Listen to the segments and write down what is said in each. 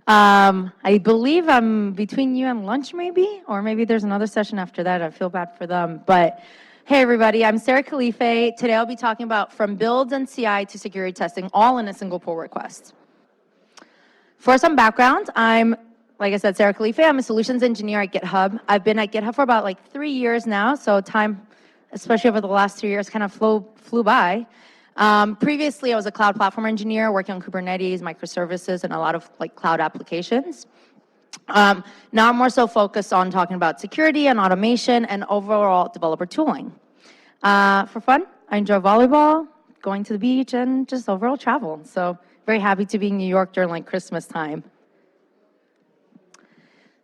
I believe I'm between you and lunch maybe, or maybe there's another session after that. I feel bad for them. But hey, everybody, I'm Sarah Khalife. Today I'll be talking about from builds and CI to security testing, all in a single pull request. For some background, like I said, Sarah Khalife. I'm a solutions engineer at GitHub. I've been at GitHub for about like 3 years now, so time, especially over the last 2 years, kind of flew by. Previously, I was a cloud platform engineer working on Kubernetes, microservices, and a lot of like cloud applications. Now I'm more so focused on talking about security and automation and overall developer tooling. For fun, I enjoy volleyball, going to the beach, and just overall travel. So very happy to be in New York during like Christmas time.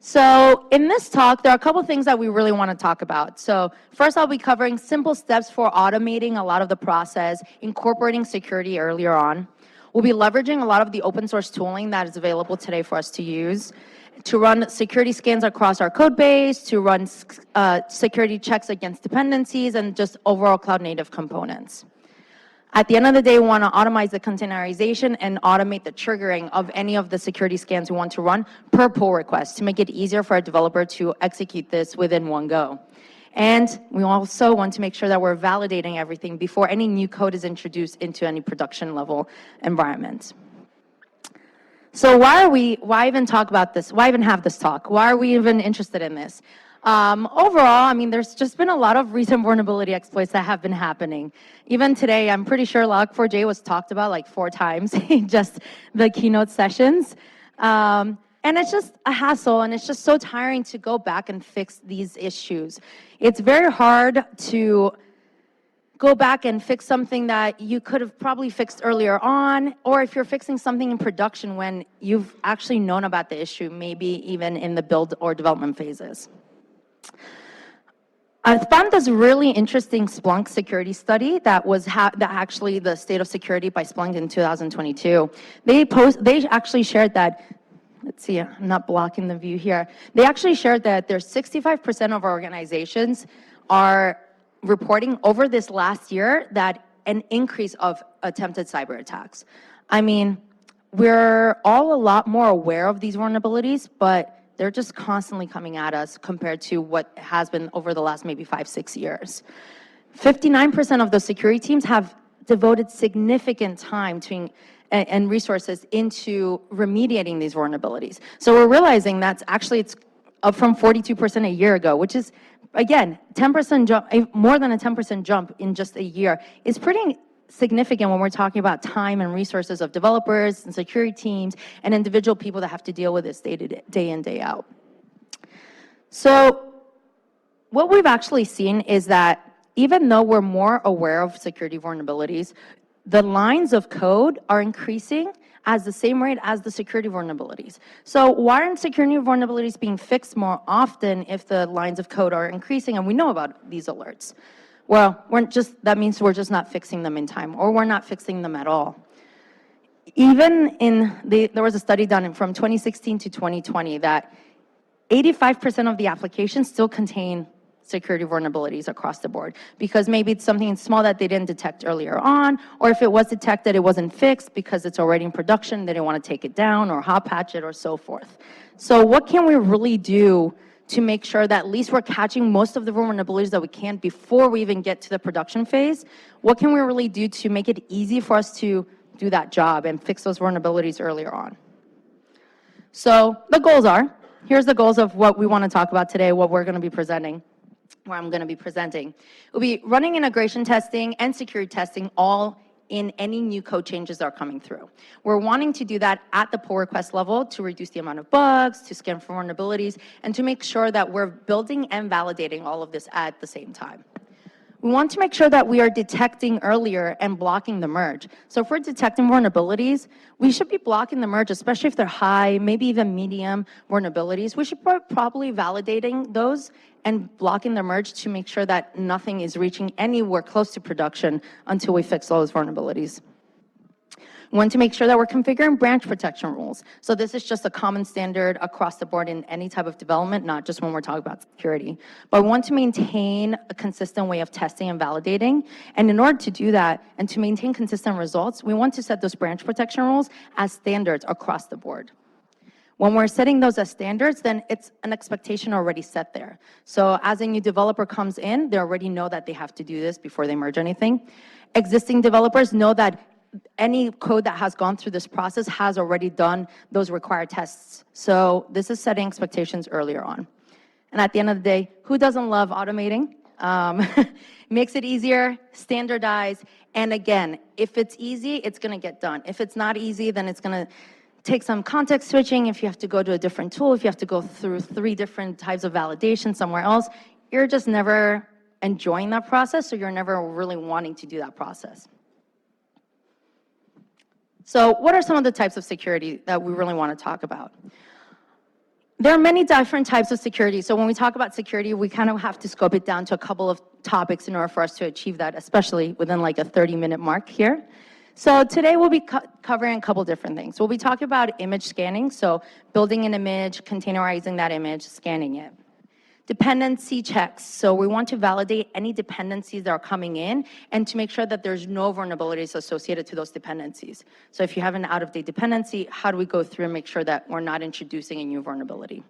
So in this talk, there are a couple things that we really want to talk about. So first, I'll be covering simple steps for automating a lot of the process, incorporating security earlier on. We'll be leveraging a lot of the open source tooling that is available today for us to use to run security scans across our code base, to run security checks against dependencies, and just overall cloud native components. At the end of the day, we want to automate the containerization and automate the triggering of any of the security scans we want to run per pull request to make it easier for a developer to execute this within one go. And we also want to make sure that we're validating everything before any new code is introduced into any production level environment. So why even talk about this? Why even have this talk? Why are we even interested in this? Overall, I mean, there's just been a lot of recent vulnerability exploits that have been happening. Even today, I'm pretty sure Log4j was talked about like 4 times in just the keynote sessions. And it's just a hassle, and it's just so tiring to go back and fix these issues. It's very hard to go back and fix something that you could have probably fixed earlier on, or if you're fixing something in production when you've actually known about the issue, maybe even in the build or development phases. I found this really interesting Splunk security study that was that actually the state of security by Splunk in 2022. They actually shared that, let's see, I'm not blocking the view here. They actually shared that there's 65% of our organizations are reporting over this last year that an increase of attempted cyber attacks. I mean, we're all a lot more aware of these vulnerabilities, but they're just constantly coming at us compared to what has been over the last maybe 5-6 years. 59% of the security teams have devoted significant time to and resources into remediating these vulnerabilities. So we're realizing that's actually it's up from 42% a year ago, which is, again, 10% jump, more than a 10% jump in just a year. Is pretty significant when we're talking about time and resources of developers and security teams and individual people that have to deal with this day in, day out. So what we've actually seen is that even though we're more aware of security vulnerabilities, the lines of code are increasing at the same rate as the security vulnerabilities. So why aren't security vulnerabilities being fixed more often if the lines of code are increasing and we know about these alerts? Well, that means we're just not fixing them in time, or we're not fixing them at all. Even there was a study done from 2016 to 2020 that 85% of the applications still contain security vulnerabilities across the board, because maybe it's something small that they didn't detect earlier on, or if it was detected, it wasn't fixed because it's already in production, they didn't want to take it down or hot patch it or so forth. So what can we really do to make sure that at least we're catching most of the vulnerabilities that we can before we even get to the production phase? What can we really do to make it easy for us to do that job and fix those vulnerabilities earlier on? So the goals are, here's the goals of what we want to talk about today, what we're going to be presenting, where I'm going to be presenting. We'll be running integration testing and security testing all in any new code changes that are coming through. We're wanting to do that at the pull request level to reduce the amount of bugs, to scan for vulnerabilities, and to make sure that we're building and validating all of this at the same time. We want to make sure that we are detecting earlier and blocking the merge. So if we're detecting vulnerabilities, we should be blocking the merge, especially if they're high, maybe even medium vulnerabilities. We should be probably validating those and blocking the merge to make sure that nothing is reaching anywhere close to production until we fix all those vulnerabilities. We want to make sure that we're configuring branch protection rules. So this is just a common standard across the board in any type of development, not just when we're talking about security. But we want to maintain a consistent way of testing and validating. And in order to do that and to maintain consistent results, we want to set those branch protection rules as standards across the board. When we're setting those as standards, then it's an expectation already set there. So as a new developer comes in, they already know that they have to do this before they merge anything. Existing developers know that any code that has gone through this process has already done those required tests. So this is setting expectations earlier on. And at the end of the day, who doesn't love automating? Makes it easier, standardize, and again, if it's easy, it's gonna get done. If it's not easy, then it's gonna take some context switching. If you have to go to a different tool, if you have to go through 3 different types of validation somewhere else, you're just never enjoying that process, so you're never really wanting to do that process. So what are some of the types of security that we really want to talk about? There are many different types of security. So when we talk about security, we kind of have to scope it down to a couple of topics in order for us to achieve that, especially within like a 30-minute mark here. So today we'll be covering a couple different things. We'll be talking about image scanning, so building an image, containerizing that image, scanning it. Dependency checks, so we want to validate any dependencies that are coming in and to make sure that there's no vulnerabilities associated to those dependencies. So if you have an out-of-date dependency, how do we go through and make sure that we're not introducing a new vulnerability?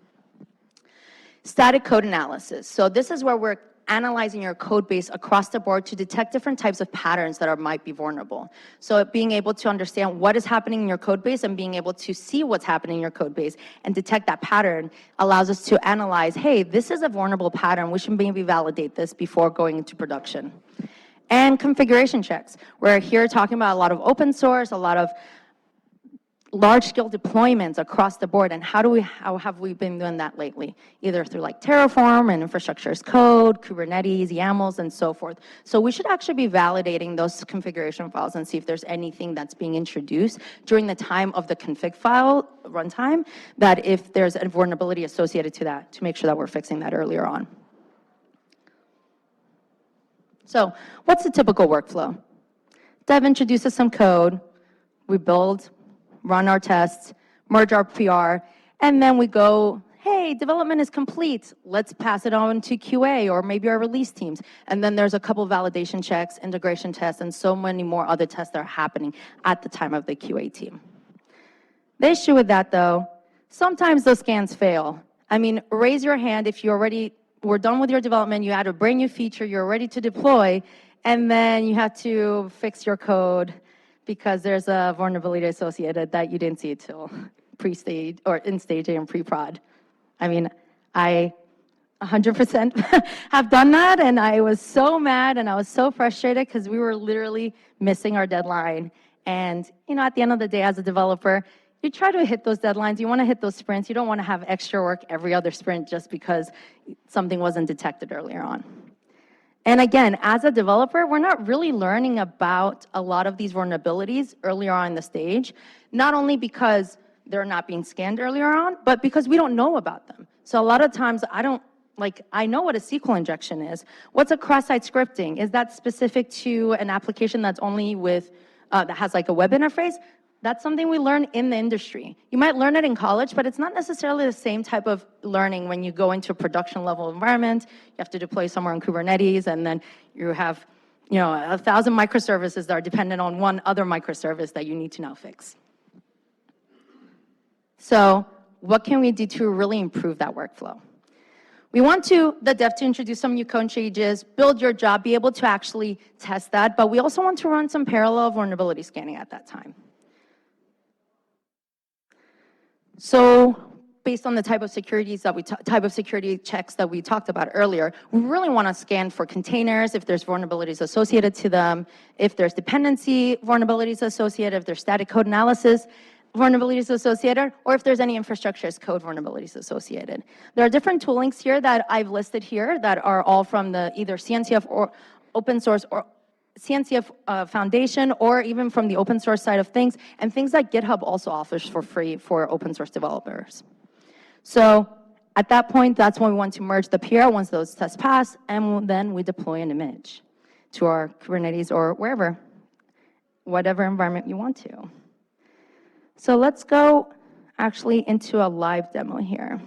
Static code analysis. So this is where we're analyzing your code base across the board to detect different types of patterns that might be vulnerable. So being able to understand what is happening in your code base and being able to see what's happening in your code base and detect that pattern allows us to analyze, hey, this is a vulnerable pattern. We should maybe validate this before going into production. And configuration checks. We're here talking about a lot of open source, a lot of large-scale deployments across the board, and how have we been doing that lately? Either through like Terraform and infrastructure as code, Kubernetes, YAMLs, and so forth. So we should actually be validating those configuration files and see if there's anything that's being introduced during the time of the config file runtime, that if there's a vulnerability associated to that, to make sure that we're fixing that earlier on. So what's the typical workflow? Dev introduces some code, we build, run our tests, merge our PR, and then we go, hey, development is complete. Let's pass it on to QA or maybe our release teams. And then there's a couple validation checks, integration tests, and so many more other tests that are happening at the time of the QA team. The issue with that, though, sometimes those scans fail. I mean, raise your hand if you already were done with your development, you had a brand new feature, you're ready to deploy, and then you have to fix your code because there's a vulnerability associated that you didn't see it till pre-stage or in stage A and pre-prod. I mean, I 100% have done that, and I was so mad and I was so frustrated because we were literally missing our deadline. And you know, at the end of the day, as a developer, you try to hit those deadlines. You want to hit those sprints. You don't want to have extra work every other sprint just because something wasn't detected earlier on. And again, as a developer, we're not really learning about a lot of these vulnerabilities earlier on in the stage, not only because they're not being scanned earlier on, but because we don't know about them. So a lot of times I know what a SQL injection is. What's a cross-site scripting? Is that specific to an application that's only with, that has like a web interface? That's something we learn in the industry. You might learn it in college, but it's not necessarily the same type of learning when you go into a production level environment. You have to deploy somewhere in Kubernetes, and then you have, 1,000 microservices that are dependent on one other microservice that you need to now fix. So what can we do to really improve that workflow? We want the dev to introduce some new code changes, build your job, be able to actually test that, but we also want to run some parallel vulnerability scanning at that time. So based on the type of security checks that we talked about earlier, we really want to scan for containers, if there's vulnerabilities associated to them, if there's dependency vulnerabilities associated, if there's static code analysis vulnerabilities associated, or if there's any infrastructure as code vulnerabilities associated. There are different toolings here that I've listed here that are all from the either CNCF or open source or CNCF Foundation, or even from the open source side of things, and things that GitHub also offers for free for open source developers. So at that point, that's when we want to merge the PR once those tests pass, and then we deploy an image to our Kubernetes or wherever, whatever environment you want to. So let's go actually into a live demo here.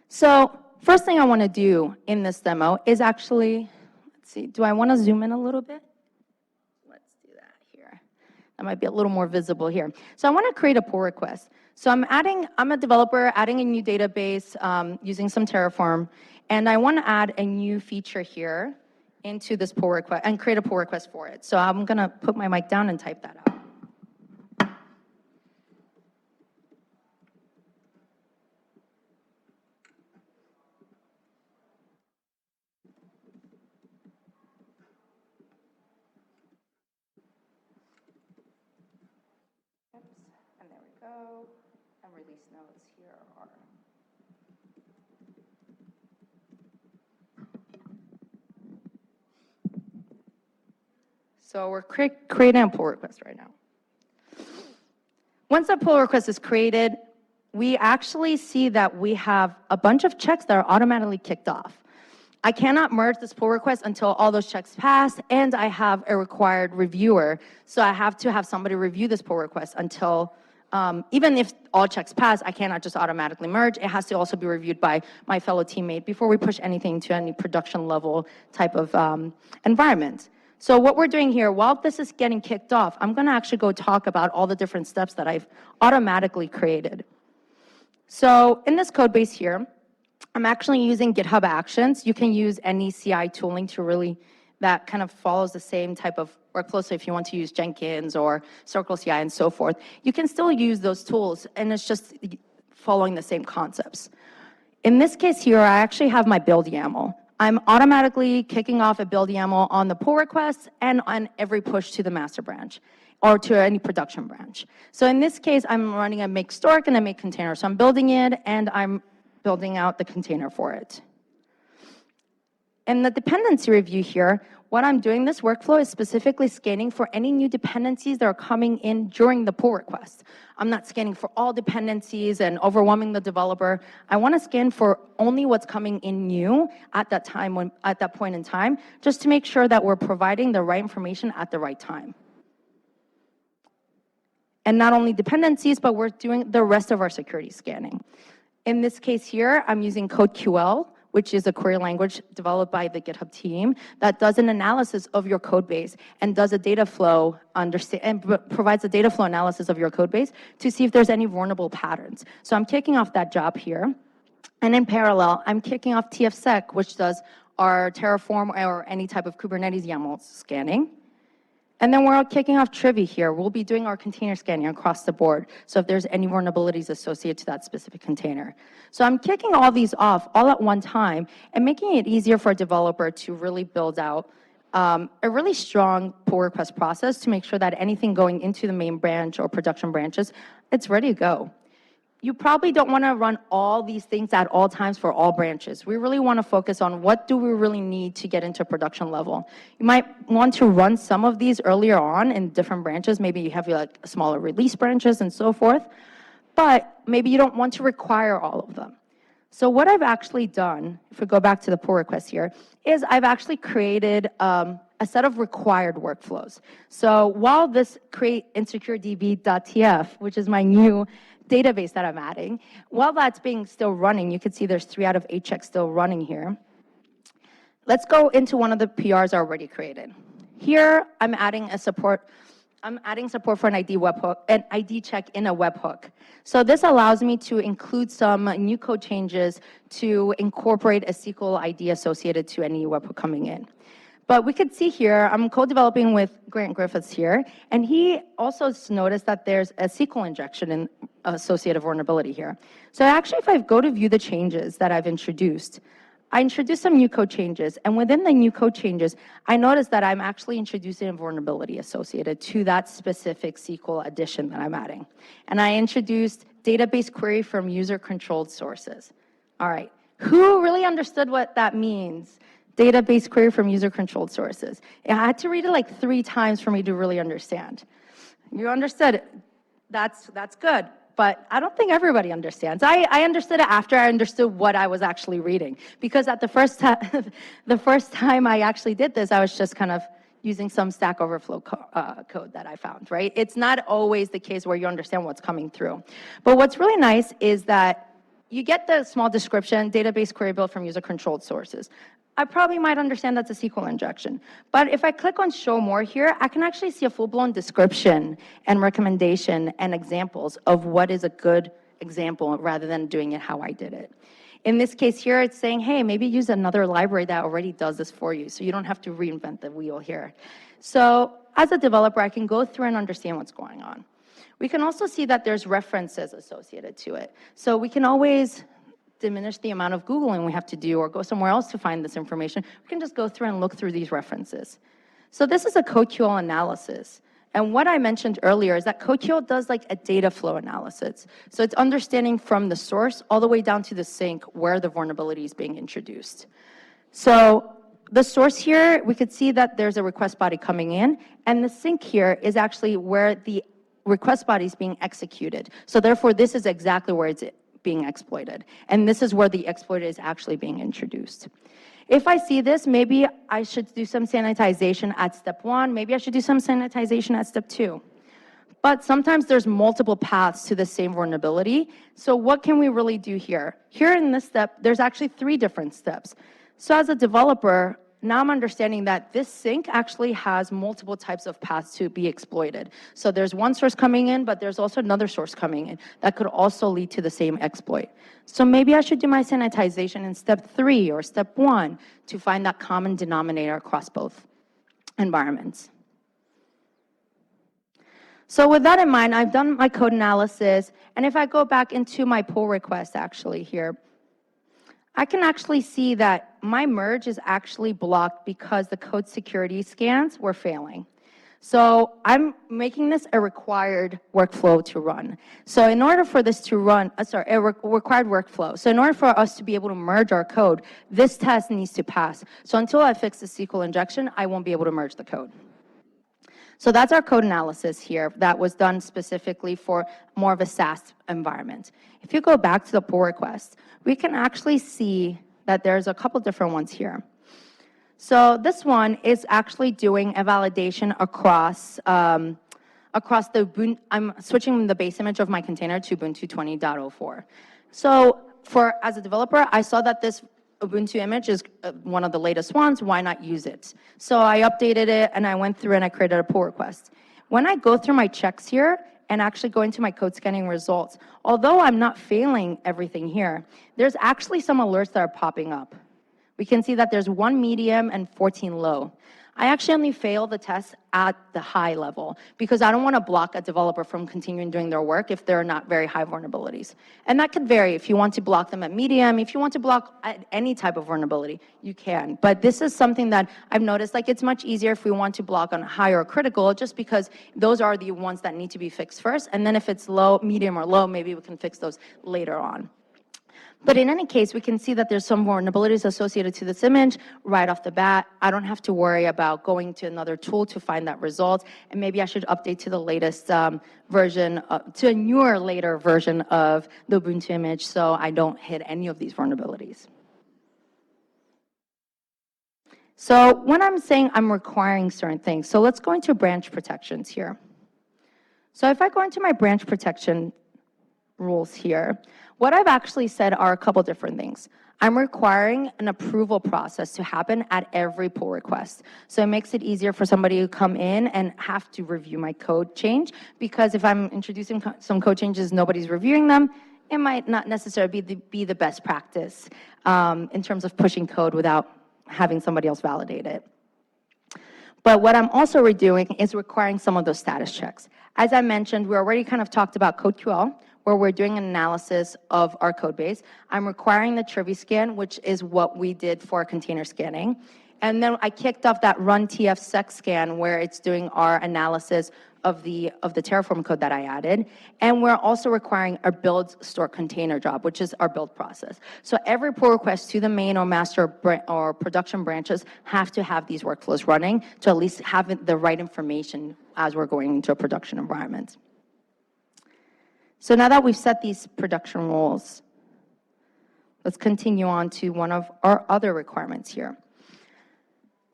So first thing I want to do in this demo is actually, let's see, do I want to zoom in a little bit? Let's do that here. That might be a little more visible here. So I want to create a pull request. So I'm a developer adding a new database using some Terraform, and I want to add a new feature here into this pull request and create a pull request for it. So I'm going to put my mic down and type that out. Oops, and there we go. And release nodes here are. So we're creating a pull request right now. Once a pull request is created, we actually see that we have a bunch of checks that are automatically kicked off. I cannot merge this pull request until all those checks pass, and I have a required reviewer. So I have to have somebody review this pull request until, even if all checks pass, I cannot just automatically merge. It has to also be reviewed by my fellow teammate before we push anything to any production level type of environment. So what we're doing here, while this is getting kicked off, I'm going to actually go talk about all the different steps that I've automatically created. So in this code base here, I'm actually using GitHub Actions. You can use any CI tooling to really, that kind of follows the same type of workflow. So if you want to use Jenkins or Circle CI and so forth, you can still use those tools, and it's just following the same concepts. In this case here, I actually have my build YAML. I'm automatically kicking off a build YAML on the pull request and on every push to the master branch or to any production branch. So in this case, I'm running a make stork and a make container. So I'm building it, and I'm building out the container for it. In the dependency review here, what I'm doing, this workflow is specifically scanning for any new dependencies that are coming in during the pull request. I'm not scanning for all dependencies and overwhelming the developer. I want to scan for only what's coming in new at that time, at that point in time, just to make sure that we're providing the right information at the right time. And not only dependencies, but we're doing the rest of our security scanning. In this case here, I'm using CodeQL, which is a query language developed by the GitHub team that does an analysis of your code base and does a data flow provides a data flow analysis of your code base to see if there's any vulnerable patterns. So I'm kicking off that job here. And in parallel, I'm kicking off TFSec, which does our Terraform or any type of Kubernetes YAML scanning. And then we're kicking off Trivy here. We'll be doing our container scanning across the board, so if there's any vulnerabilities associated to that specific container. So I'm kicking all these off all at one time and making it easier for a developer to really build out a really strong pull request process to make sure that anything going into the main branch or production branches, it's ready to go. You probably don't want to run all these things at all times for all branches. We really want to focus on what do we really need to get into production level. You might want to run some of these earlier on in different branches. Maybe you have like smaller release branches and so forth, but maybe you don't want to require all of them. So what I've actually done, if we go back to the pull request here, is I've actually created a set of required workflows. So while this create insecuredb.tf, which is my new database that I'm adding, while that's being still running, you can see there's 3 out of 8 checks still running here. Let's go into one of the PRs already created. Here, I'm adding support for an ID webhook, an ID check in a webhook. So this allows me to include some new code changes to incorporate a SQL ID associated to any webhook coming in. But we could see here, I'm co-developing with Grant Griffiths here, and he also noticed that there's a SQL injection in associated vulnerability here. So actually, if I go to view the changes that I've introduced, I introduced some new code changes, and within the new code changes, I noticed that I'm actually introducing a vulnerability associated to that specific SQL addition that I'm adding. And I introduced database query from user-controlled sources. All right, who really understood what that means? Database query from user-controlled sources. I had to read it like 3 times for me to really understand. You understood it. That's good, but I don't think everybody understands. I understood it after I understood what I was actually reading, because at the first time I actually did this, I was just kind of using some Stack Overflow code that I found, right? It's not always the case where you understand what's coming through. But what's really nice is that you get the small description, database query built from user-controlled sources. I probably might understand that's a SQL injection. But if I click on show more here, I can actually see a full-blown description and recommendation and examples of what is a good example rather than doing it how I did it. In this case here, it's saying, hey, maybe use another library that already does this for you, so you don't have to reinvent the wheel here. So as a developer, I can go through and understand what's going on. We can also see that there's references associated to it. So we can always diminish the amount of Googling we have to do or go somewhere else to find this information. We can just go through and look through these references. So this is a CodeQL analysis. And what I mentioned earlier is that CodeQL does like a data flow analysis. So it's understanding from the source all the way down to the sink where the vulnerability is being introduced. So the source here, we could see that there's a request body coming in, and the sink here is actually where the request body is being executed. So therefore, this is exactly where it's being exploited. And this is where the exploit is actually being introduced. If I see this, maybe I should do some sanitization at step 1. Maybe I should do some sanitization at step 2. But sometimes there's multiple paths to the same vulnerability. So what can we really do here? Here in this step, there's actually 3 different steps. So as a developer, now I'm understanding that this sink actually has multiple types of paths to be exploited. So there's one source coming in, but there's also another source coming in that could also lead to the same exploit. So maybe I should do my sanitization in step 3 or step 1 to find that common denominator across both environments. So with that in mind, I've done my code analysis, and if I go back into my pull request actually here, I can actually see that my merge is actually blocked because the code security scans were failing. So I'm making this a required workflow to run. So in order for this to run, required workflow. So in order for us to be able to merge our code, this test needs to pass. So until I fix the SQL injection, I won't be able to merge the code. So that's our code analysis here that was done specifically for more of a SaaS environment. If you go back to the pull request, we can actually see that there's a couple different ones here. So this one is actually doing a validation across the Ubuntu. I'm switching the base image of my container to Ubuntu 20.04. So as a developer, I saw that this Ubuntu image is one of the latest ones. Why not use it? So I updated it, and I went through and I created a pull request. When I go through my checks here and actually go into my code scanning results, although I'm not failing everything here, there's actually some alerts that are popping up. We can see that there's 1 medium and 14 low. I actually only fail the test at the high level because I don't want to block a developer from continuing doing their work if they're not very high vulnerabilities. And that could vary. If you want to block them at medium, if you want to block at any type of vulnerability, you can. But this is something that I've noticed, like it's much easier if we want to block on high or critical, just because those are the ones that need to be fixed first. And then if it's low, medium, or low, maybe we can fix those later on. But in any case, we can see that there's some vulnerabilities associated to this image right off the bat. I don't have to worry about going to another tool to find that result. And maybe I should update to the latest version, to a newer, later version of the Ubuntu image so I don't hit any of these vulnerabilities. So when I'm saying I'm requiring certain things, so let's go into branch protections here. So if I go into my branch protection rules here, what I've actually said are a couple different things. I'm requiring an approval process to happen at every pull request. So it makes it easier for somebody to come in and have to review my code change, because if I'm introducing some code changes, nobody's reviewing them, it might not necessarily be the best practice in terms of pushing code without having somebody else validate it. But what I'm also redoing is requiring some of those status checks. As I mentioned, we already kind of talked about CodeQL, where we're doing an analysis of our code base. I'm requiring the Trivy scan, which is what we did for container scanning. And then I kicked off that run tfsec scan, where it's doing our analysis of the Terraform code that I added. And we're also requiring our build store container job, which is our build process. So every pull request to the main or master or production branches have to have these workflows running to at least have the right information as we're going into a production environment. So now that we've set these production rules, let's continue on to one of our other requirements here.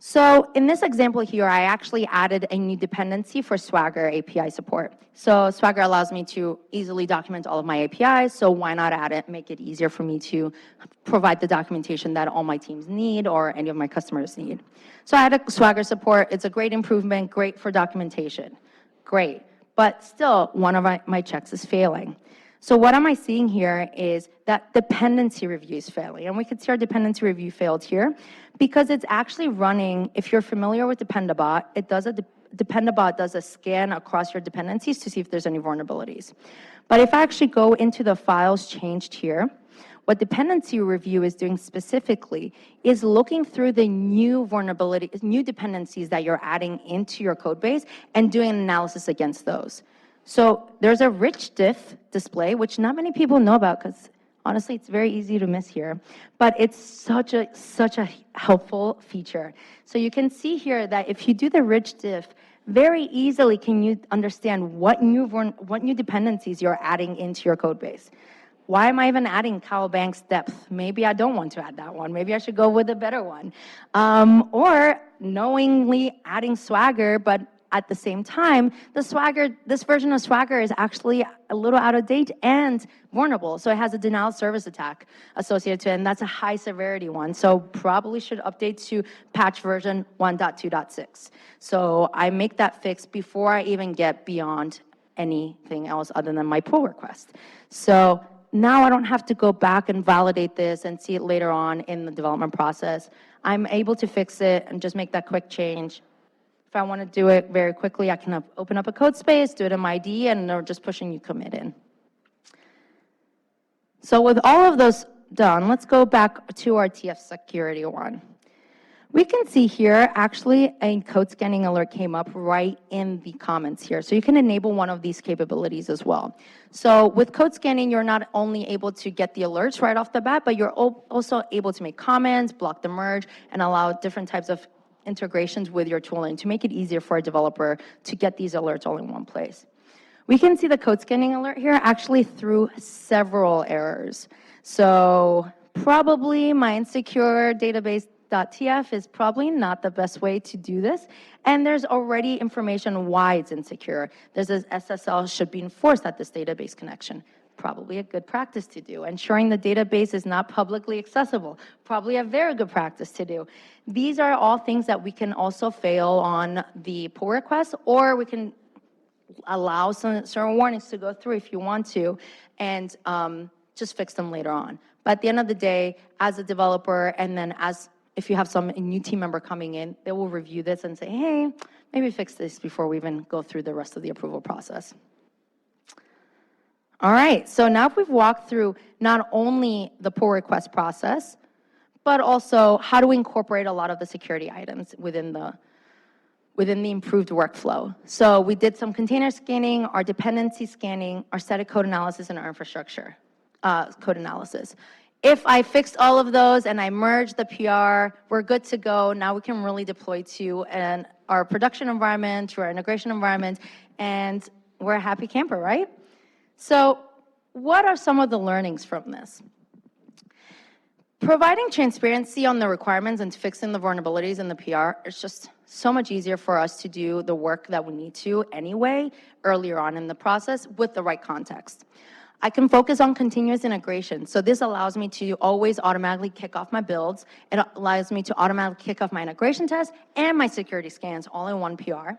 So in this example here, I actually added a new dependency for Swagger API support. So Swagger allows me to easily document all of my APIs, so why not add it, make it easier for me to provide the documentation that all my teams need or any of my customers need. So I added Swagger support. It's a great improvement, great for documentation. Great. But still, one of my checks is failing. So what am I seeing here is that dependency review is failing. And we can see our dependency review failed here because it's actually running, if you're familiar with Dependabot, Dependabot does a scan across your dependencies to see if there's any vulnerabilities. But if I actually go into the files changed here, what dependency review is doing specifically is looking through the new vulnerabilities, new dependencies that you're adding into your code base and doing an analysis against those. So there's a rich diff display, which not many people know about because honestly, it's very easy to miss here, but it's such a helpful feature. So you can see here that if you do the rich diff, very easily can you understand what new dependencies you're adding into your code base. Why am I even adding Kyle Banks depth? Maybe I don't want to add that one. Maybe I should go with a better one. Or knowingly adding Swagger, but at the same time, this version of Swagger is actually a little out of date and vulnerable. So it has a denial of service attack associated to it, and that's a high severity one. So probably should update to patch version 1.2.6. So I make that fix before I even get beyond anything else other than my pull request. So now I don't have to go back and validate this and see it later on in the development process. I'm able to fix it and just make that quick change. If I want to do it very quickly, I can open up a code space, do it in my IDE, and they're just pushing you commit in. So with all of those done, let's go back to our TF security one. We can see here, actually, a code scanning alert came up right in the comments here. So you can enable one of these capabilities as well. So with code scanning, you're not only able to get the alerts right off the bat, but you're also able to make comments, block the merge, and allow different types of integrations with your tooling to make it easier for a developer to get these alerts all in one place. We can see the code scanning alert here actually through several errors. So probably my insecure database.tf is probably not the best way to do this. And there's already information why it's insecure. There's this SSL should be enforced at this database connection. Probably a good practice to do. Ensuring the database is not publicly accessible, probably a very good practice to do. These are all things that we can also fail on the pull request, or we can allow some certain warnings to go through if you want to, and just fix them later on. But at the end of the day, as a developer, and then if you have a new team member coming in, they will review this and say, hey, maybe fix this before we even go through the rest of the approval process. All right, so now if we've walked through not only the pull request process, but also how to incorporate a lot of the security items within the improved workflow. So we did some container scanning, our dependency scanning, our static code analysis, and our infrastructure code analysis. If I fixed all of those and I merged the PR, we're good to go. Now we can really deploy to our production environment, to our integration environment, and we're a happy camper, right? So what are some of the learnings from this? Providing transparency on the requirements and fixing the vulnerabilities in the PR is just so much easier for us to do the work that we need to anyway earlier on in the process with the right context. I can focus on continuous integration. So this allows me to always automatically kick off my builds. It allows me to automatically kick off my integration tests and my security scans all in one PR.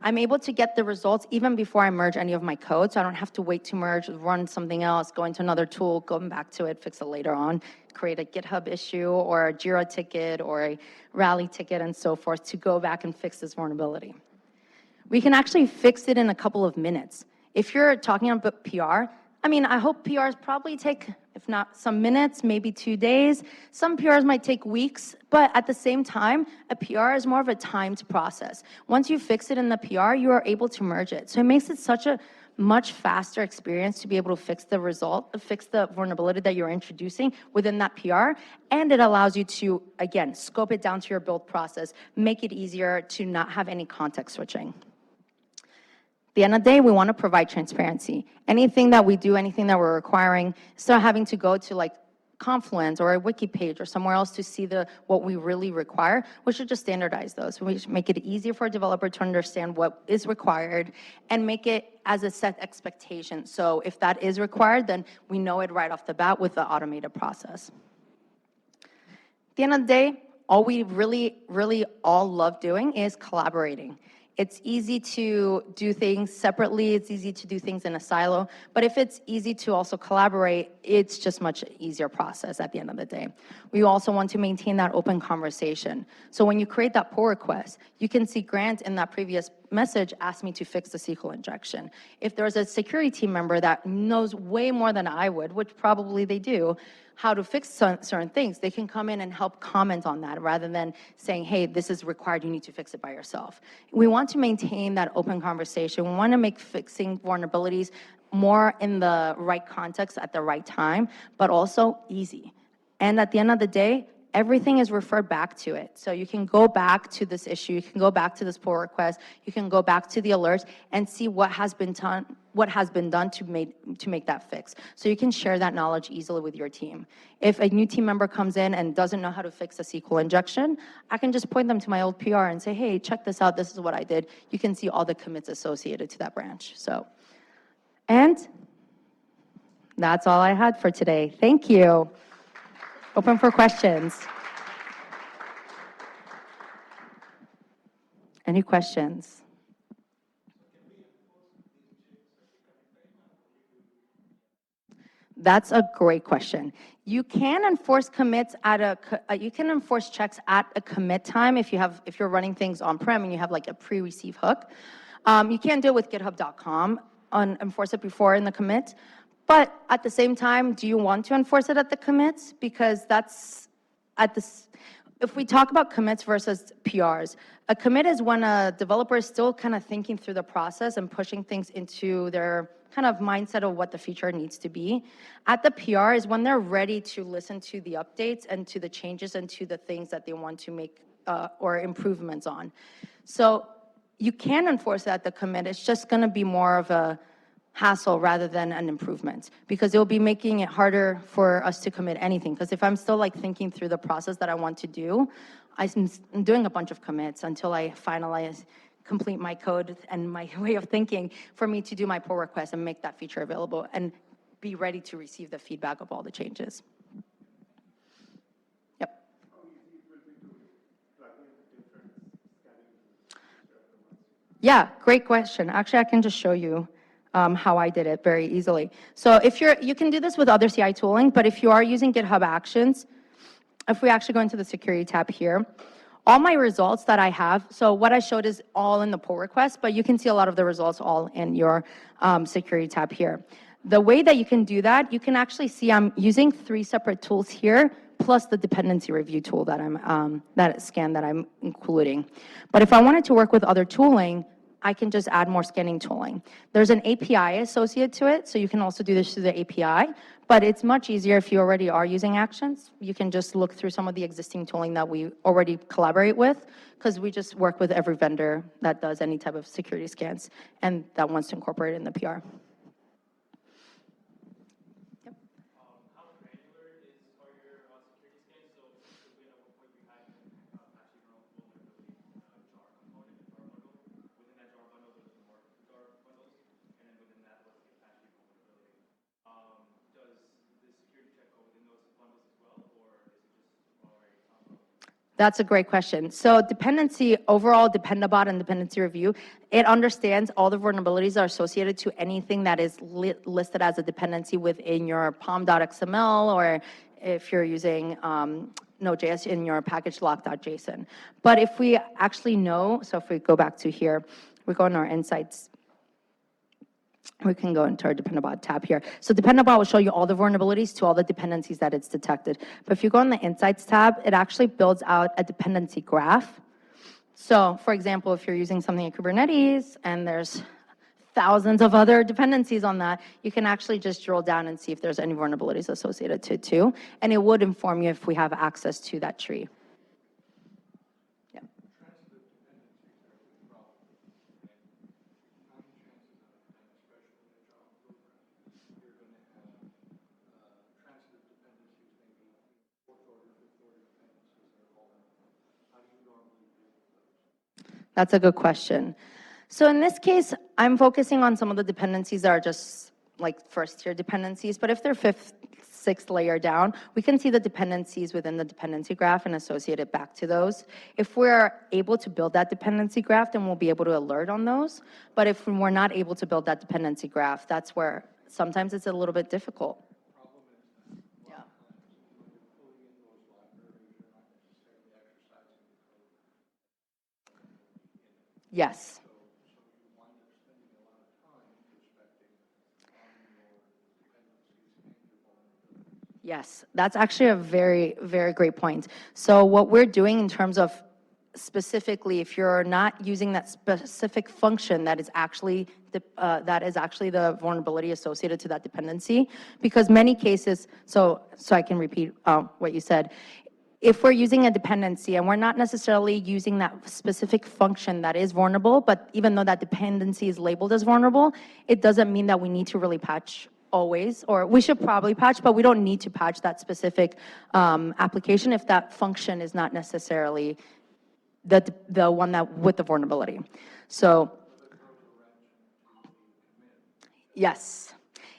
I'm able to get the results even before I merge any of my code, so I don't have to wait to merge, run something else, go into another tool, going back to it, fix it later on, create a GitHub issue or a Jira ticket or a Rally ticket and so forth to go back and fix this vulnerability. We can actually fix it in a couple of minutes. If you're talking about PR, I hope PRs probably take, if not some minutes, maybe 2 days. Some PRs might take weeks, but at the same time, a PR is more of a timed process. Once you fix it in the PR, you are able to merge it. So it makes it such a much faster experience to be able to fix the vulnerability that you're introducing within that PR, and it allows you to, again, scope it down to your build process, make it easier to not have any context switching. At the end of the day, we want to provide transparency. Anything that we do, anything that we're requiring, instead of having to go to Confluence or a wiki page or somewhere else to see what we really require, we should just standardize those. We should make it easier for a developer to understand what is required and make it as a set expectation. So if that is required, then we know it right off the bat with the automated process. At the end of the day, all we really, really all love doing is collaborating. It's easy to do things separately, it's easy to do things in a silo, but if it's easy to also collaborate, it's just much easier process at the end of the day. We also want to maintain that open conversation. So when you create that pull request, you can see Grant in that previous message asked me to fix the SQL injection. If there's a security team member that knows way more than I would, which probably they do, how to fix certain things, they can come in and help comment on that rather than saying, hey, this is required, you need to fix it by yourself. We want to maintain that open conversation. We want to make fixing vulnerabilities more in the right context at the right time, but also easy. And at the end of the day, everything is referred back to it. So you can go back to this issue, you can go back to this pull request, you can go back to the alerts and see what has been done to make that fix. So you can share that knowledge easily with your team. If a new team member comes in and doesn't know how to fix a SQL injection, I can just point them to my old PR and say, hey, check this out, this is what I did. You can see all the commits associated to that branch. And that's all I had for today. Thank you. Open for questions. Any questions? That's a great question. You can enforce commits you can enforce checks at a commit time if you're running things on-prem and you have like a pre-receive hook. You can do it with GitHub.com and enforce it before in the commit. But at the same time, do you want to enforce it at the commits? Because that's if we talk about commits versus PRs, a commit is when a developer is still kind of thinking through the process and pushing things into their kind of mindset of what the feature needs to be. At the PR is when they're ready to listen to the updates and to the changes and to the things that they want to make or improvements on. So you can enforce that at the commit. It's just going to be more of a hassle rather than an improvement, because it'll be making it harder for us to commit anything. Because if I'm still like thinking through the process that I want to do, I'm doing a bunch of commits until I complete my code and my way of thinking for me to do my pull request and make that feature available and be ready to receive the feedback of all the changes. Yep. Yeah, great question. Actually, I can just show you how I did it very easily. So you can do this with other CI tooling, but if you are using GitHub Actions, if we actually go into the security tab here, all my results that I have, so what I showed is all in the pull request, but you can see a lot of the results all in your security tab here. The way that you can do that, you can actually see I'm using 3 separate tools here, plus the dependency review tool that I'm including. But if I wanted to work with other tooling, I can just add more scanning tooling. There's an API associated to it, so you can also do this through the API, but it's much easier if you already are using Actions. You can just look through some of the existing tooling that we already collaborate with, because we just work with every vendor that does any type of security scans and that wants to incorporate it in the PR. That's a great question. So dependency, overall Dependabot and dependency review, it understands all the vulnerabilities that are associated to anything that is listed as a dependency within your pom.xml, or if you're using Node.js in your package lock.json. But if we actually know, so if we go back to here, we go in our insights, we can go into our Dependabot tab here. So Dependabot will show you all the vulnerabilities to all the dependencies that it's detected. But if you go in the Insights tab, it actually builds out a dependency graph. So for example, if you're using something in Kubernetes and there's thousands of other dependencies on that, you can actually just drill down and see if there's any vulnerabilities associated to it too. And it would inform you if we have access to that tree. That's a good question. So in this case, I'm focusing on some of the dependencies that are just like first-tier dependencies, but if they're fifth, sixth layer down, we can see the dependencies within the dependency graph and associate it back to those. If we're able to build that dependency graph, then we'll be able to alert on those. But if we're not able to build that dependency graph, that's where sometimes it's a little bit difficult. Yeah. Yes. Yes, that's actually a very, very great point. So what we're doing in terms of specifically, if you're not using that specific function that is actually the vulnerability associated to that dependency, because many cases, so I can repeat what you said. If we're using a dependency and we're not necessarily using that specific function that is vulnerable, but even though that dependency is labeled as vulnerable, it doesn't mean that we need to really patch always, or we should probably patch, but we don't need to patch that specific application if that function is not necessarily the one that with the vulnerability. So yes,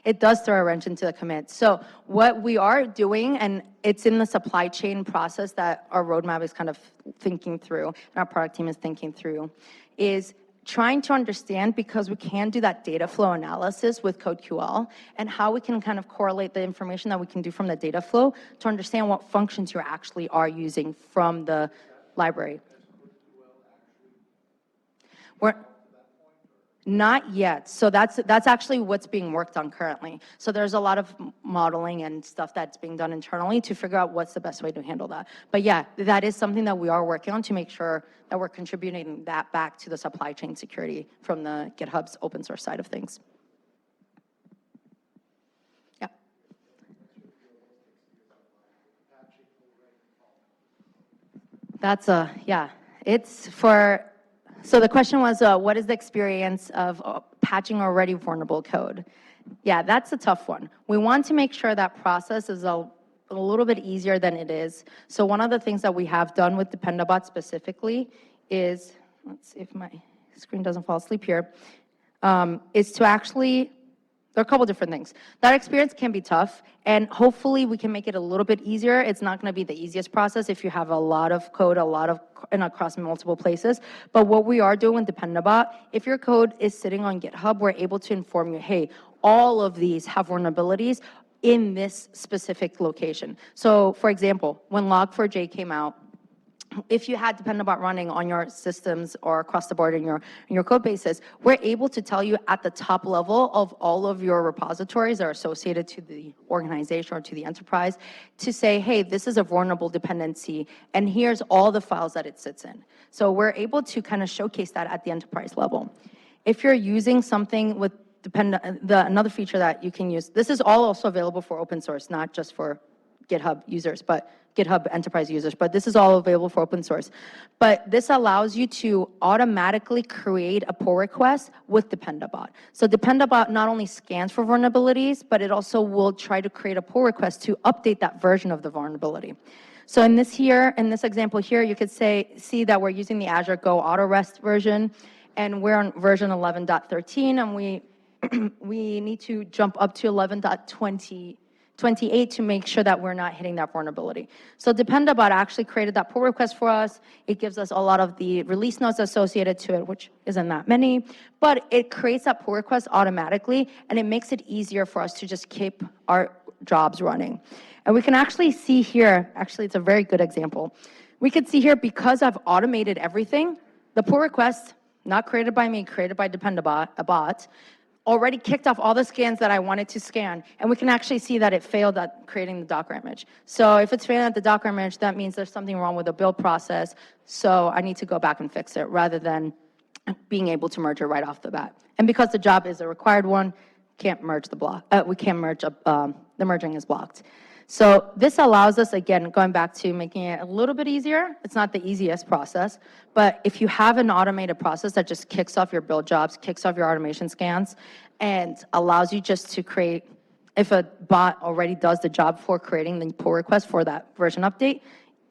it does throw a wrench into the commit. So what we are doing, and it's in the supply chain process that our roadmap is kind of thinking through, and our product team is thinking through, is trying to understand, because we can do that data flow analysis with CodeQL, and how we can kind of correlate the information that we can do from the data flow to understand what functions you actually are using from the library. We're not yet. So that's actually what's being worked on currently. So there's a lot of modeling and stuff that's being done internally to figure out what's the best way to handle that. But yeah, that is something that we are working on to make sure that we're contributing that back to the supply chain security from the GitHub's open source side of things. Yeah. That's yeah, it's for, so the question was, what is the experience of patching already vulnerable code? Yeah, that's a tough one. We want to make sure that process is a little bit easier than it is. So one of the things that we have done with Dependabot specifically is, let's see if my screen doesn't fall asleep here, is to actually, there are a couple different things. That experience can be tough, and hopefully we can make it a little bit easier. It's not going to be the easiest process if you have a lot of code, and across multiple places. But what we are doing with Dependabot, if your code is sitting on GitHub, we're able to inform you, hey, all of these have vulnerabilities in this specific location. So for example, when Log4j came out, if you had Dependabot running on your systems or across the board in your code bases, we're able to tell you at the top level of all of your repositories that are associated to the organization or to the enterprise to say, hey, this is a vulnerable dependency, and here's all the files that it sits in. So we're able to kind of showcase that at the enterprise level. If you're using something with another feature that you can use, this is all also available for open source, not just for GitHub users, but GitHub enterprise users, but this is all available for open source. But this allows you to automatically create a pull request with Dependabot. So Dependabot not only scans for vulnerabilities, but it also will try to create a pull request to update that version of the vulnerability. So in this example here, you could see that we're using the Azure Go Auto Rest version, and we're on version 11.13, and we need to jump up to 11.28 to make sure that we're not hitting that vulnerability. So Dependabot actually created that pull request for us. It gives us a lot of the release notes associated to it, which isn't that many, but it creates that pull request automatically, and it makes it easier for us to just keep our jobs running. And we can actually see here, actually it's a very good example. We could see here, because I've automated everything, the pull request, not created by me, created by Dependabot, a bot, already kicked off all the scans that I wanted to scan, and we can actually see that it failed at creating the Docker image. So if it's failing at the Docker image, that means there's something wrong with the build process, so I need to go back and fix it, rather than being able to merge it right off the bat. And because the job is a required one, can't merge the block. We can't merge, the merging is blocked. So this allows us, again, going back to making it a little bit easier. It's not the easiest process, but if you have an automated process that just kicks off your build jobs, kicks off your automation scans, and allows you just to create, if a bot already does the job for creating the pull request for that version update,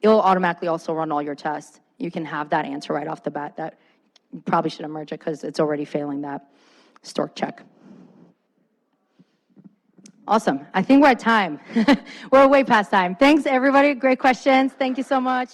it'll automatically also run all your tests. You can have that answer right off the bat that you probably shouldn't merge it because it's already failing that stork check. Awesome. I think we're at time. We're way past time. Thanks, everybody. Great questions. Thank you so much.